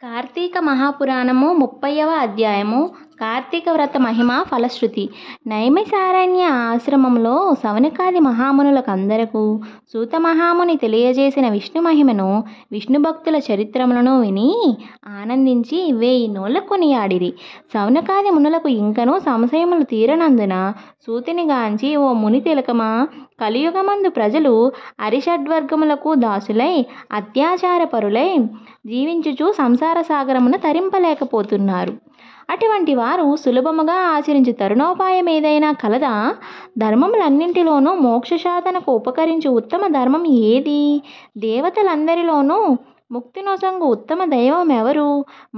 కార్తీక మహాపురాణము 30వ అధ్యాయము కార్తీక వ్రత మహిమ ఫలశ్రుతి. నైమిషారణ్య ఆశ్రమంలో సౌనకాది మహామునులకందరకు సూత మహాముని తెలియజేసిన విష్ణు మహిమను, విష్ణు భక్తుల చరిత్రములను విని ఆనందించి 1000 నోళ్ళ కొనియాడిరి. సౌనకాది మునులకు ఇంకనూ సంశయములు తీరనందున సూతిని గాంచి, ఓ ముని తిలకమా, కలియుగమందు ప్రజలు అరిషడ్వర్గములకు దాసులై అత్యాచారపరులై జీవించుచు సంసార సాగరమున తరింపలేకపోతున్నారు. అటువంటి వారు సులభముగా ఆచరించు తరుణోపాయం ఏదైనా కలదా? ధర్మములన్నింటిలోనూ మోక్ష సాధనకు ఉపకరించు ఉత్తమ ధర్మం ఏది? దేవతలందరిలోనూ ముక్తినొసంగు ఉత్తమ దైవం ఎవరు?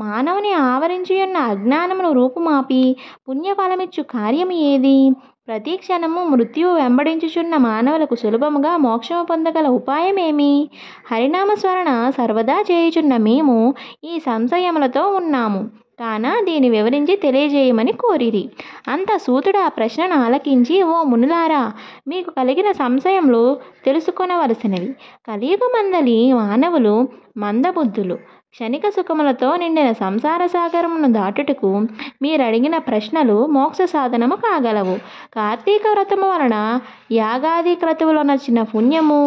మానవుని ఆవరించియున్న అజ్ఞానమును రూపుమాపి పుణ్యఫలమిచ్చు కార్యము ఏది? ప్రతి క్షణము మృత్యువు వెంబడించుచున్న మానవులకు సులభముగా మోక్షము పొందగల ఉపాయమేమి? హరినామస్మరణ సర్వదా చేయుచున్న మేము ఈ సంశయములతో ఉన్నాము కాన దీని వివరించి తెలియజేయమని కోరిరి. అంత సూతుడు ఆ ప్రశ్నను ఆలకించి, ఓ మునులారా, మీకు కలిగిన సంశయములు తెలుసుకొనవలసినవి. కలియుగమందలి మానవులు మందబుద్ధులు. క్షణిక సుఖములతో నిండిన సంసార సాగరమును దాటుటకు మీరడిగిన ప్రశ్నలు మోక్ష సాధనము కాగలవు. కార్తీక వ్రతము వలన యాగాది క్రతువులనొచ్చిన పుణ్యము,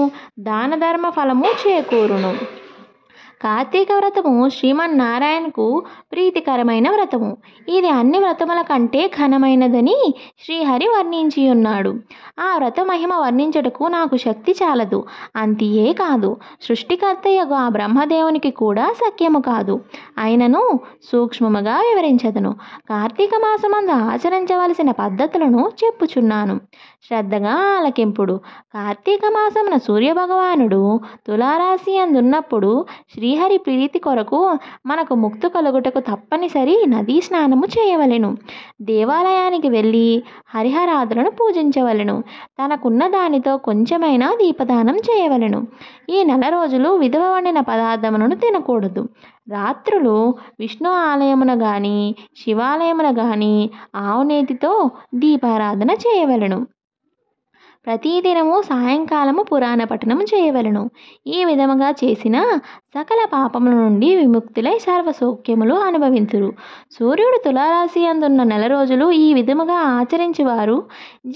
దాన ధర్మ ఫలము చేకూరును. కార్తీక వ్రతము శ్రీమన్నారాయణకు ప్రీతికరమైన వ్రతము. ఇది అన్ని వ్రతముల కంటే ఘనమైనదని శ్రీహరి వర్ణించి ఉన్నాడు. ఆ వ్రత మహిమ వర్ణించుటకు నాకు శక్తి చాలదు. అంతియే కాదు, సృష్టికర్తయగు ఆ బ్రహ్మదేవునికి కూడా సఖ్యము కాదు. అయినను సూక్ష్మముగా వివరించదను. కార్తీక మాసమందు ఆచరించవలసిన పద్ధతులను చెప్పుచున్నాను. శ్రద్ధగా ఆలకింపుడు. కార్తీక మాసమున సూర్యభగవానుడు తులారాశి అందున్నప్పుడు శ్రీహరి ప్రీతి కొరకు మనకు ముక్తి కలుగుటకు తప్పనిసరి నదీ స్నానము చేయవలెను. దేవాలయానికి వెళ్ళి హరిహరాదులను పూజించవలెను. తనకున్న దానితో కొంచెమైనా దీపదానం చేయవలెను. ఈ 4 రోజులు విధవ వండిన పదార్థములను తినకూడదు. రాత్రులు విష్ణు ఆలయమున గాని శివాలయమున గాని ఆవునేతితో దీపారాధన చేయవలెను. ప్రతిదినము సాయంకాలము పురాణ పఠనము చేయవలెను. ఈ విధముగా చేసిన సకల పాపముల నుండి విముక్తులై సర్వసౌఖ్యములు అనుభవింతురు. సూర్యుడు తులారాశి అందున్న 4 రోజులు ఈ విధముగా ఆచరించేవారు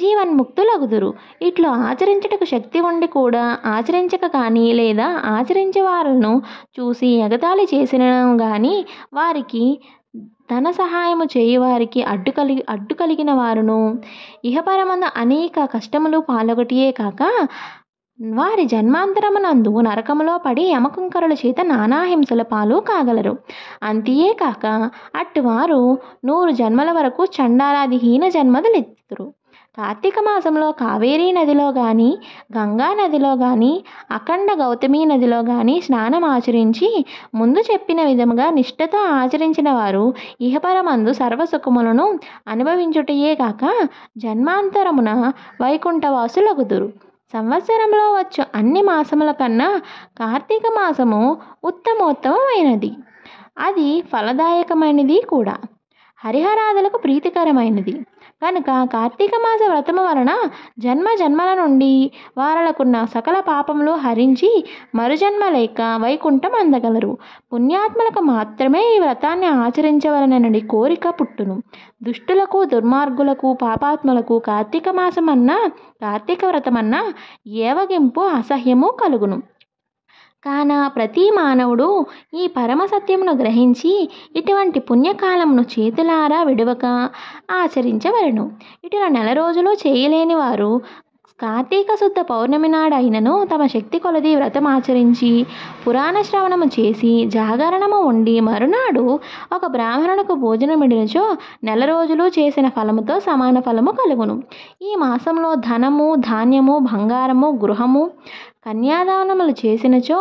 జీవన్ముక్తులగుదురు. ఇట్లు ఆచరించుటకు శక్తి ఉండి కూడా ఆచరించక కానీ, లేదా ఆచరించే వారులను చూసి ఎగతాళి చేసిన గాని, వారికి ధన సహాయము చేయువారికి అడ్డు కలిగిన వారును ఇహపరమందు అనేక కష్టములు పాలొగటియే కాక, వారి జన్మాంతరమునందు నరకములో పడి యమకుంకరుల చేత నానా హింసల పాలు కాగలరు. అంతియే కాక అట్టువారు 100 జన్మల వరకు చండాలాది హీన జన్మదులెత్తురు. కార్తీక మాసంలో కావేరీ నదిలో గాని, గంగా నదిలో గాని, అఖండ గౌతమీ నదిలో గాని స్నానం ఆచరించి ముందు చెప్పిన విధముగా నిష్ఠతో ఆచరించిన వారు ఇహపరమందు సర్వసుఖములను అనుభవించుటయే కాక జన్మాంతరమున వైకుంఠవాసులగుదురు. సంవత్సరంలో వచ్చు అన్ని మాసముల కన్నా కార్తీక మాసము ఉత్తమోత్తమైనది. అది ఫలదాయకమైనది కూడా, హరిహరాదులకు ప్రీతికరమైనది. కనుక కార్తీక మాస వ్రతము వలన జన్మ జన్మల నుండి వారలకున్న సకల పాపములు హరించి మరుజన్మ లేక వైకుంఠం అందగలరు. పుణ్యాత్మలకు మాత్రమే ఈ వ్రతాన్ని ఆచరించవలనని కోరిక పుట్టును. దుష్టులకు, దుర్మార్గులకు, పాపాత్ములకు కార్తీక మాసమన్నా కార్తీక వ్రతమన్నా ఏవగింపు, అసహ్యము కలుగును. కాన ప్రతి మానవుడు ఈ పరమసత్యమును గ్రహించి ఇటువంటి పుణ్యకాలమును చేతులారా విడవక ఆచరించవలెను. ఇటుల 4 రోజులు చేయలేని వారు కార్తీక శుద్ధ పౌర్ణమి నాడైనను తమ శక్తి కొలది వ్రతం ఆచరించి పురాణ శ్రవణము చేసి జాగరణము ఉండి మరునాడు ఒక బ్రాహ్మణునికి భోజనమిడినచో 4 రోజులు చేసిన ఫలముతో సమాన ఫలము కలుగును. ఈ మాసంలో ధనము, ధాన్యము, బంగారము, గృహము, కన్యాదానములు చేసినచో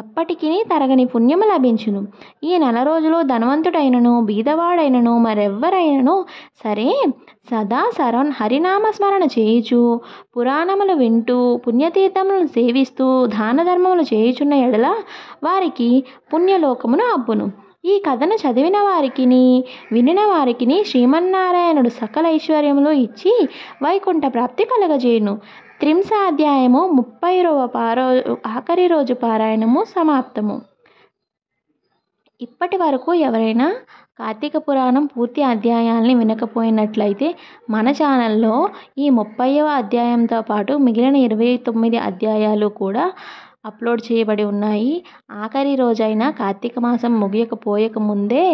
ఎప్పటికీ తరగని పుణ్యము లభించును. ఈ 4 రోజులు ధనవంతుడైనను బీదవాడైనను మరెవ్వరైనను సరే సదా హరినామస్మరణ చేయుచు పురాణములు వింటూ పుణ్యతీర్థములను సేవిస్తూ దాన ధర్మములు చేయుచున్న ఎడల వారికి పుణ్యలోకమును అబ్బును. ఈ కథను చదివిన వారికిని వినిన వారికిని శ్రీమన్నారాయణుడు సకల ఐశ్వర్యములు ఇచ్చి వైకుంఠ ప్రాప్తి కలగజేయును. త్రింశాధ్యాయము 30వ ఆఖరి రోజు పారాయణము సమాప్తము. ఇప్పటి వరకు ఎవరైనా కార్తీక పురాణం పూర్తి అధ్యాయాల్ని వినకపోయినట్లయితే మన ఛానల్లో ఈ 30వ అధ్యాయంతో పాటు మిగిలిన 29 అధ్యాయాలు కూడా అప్లోడ్ చేయబడి ఉన్నాయి. ఆఖరి రోజైన కార్తీక మాసం ముగియకపోయక ముందే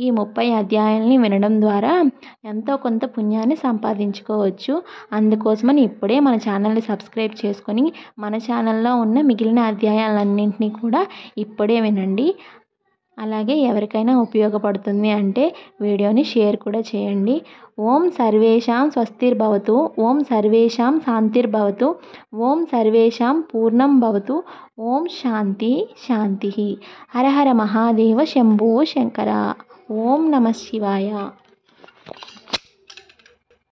ఈ 30 అధ్యాయాల్ని వినడం ద్వారా ఎంతో కొంత పుణ్యాన్ని సంపాదించుకోవచ్చు. అందుకోసమని ఇప్పుడే మన ఛానల్ని సబ్స్క్రైబ్ చేసుకొని మన ఛానల్లో ఉన్న మిగిలిన అధ్యాయాలన్నింటినీ కూడా ఇప్పుడే వినండి. అలాగే ఎవరికైనా ఉపయోగపడుతుంది అంటే వీడియోని షేర్ కూడా చేయండి. ఓం సర్వేషాం స్వస్తిర్భవతు. ఓం సర్వేషాం శాంతిర్భవతు. ఓం సర్వేషాం పూర్ణం భవతు. ఓం శాంతి శాంతి. హర హర మహాదేవ శంభో శంకర. ఓం నమః శివాయ.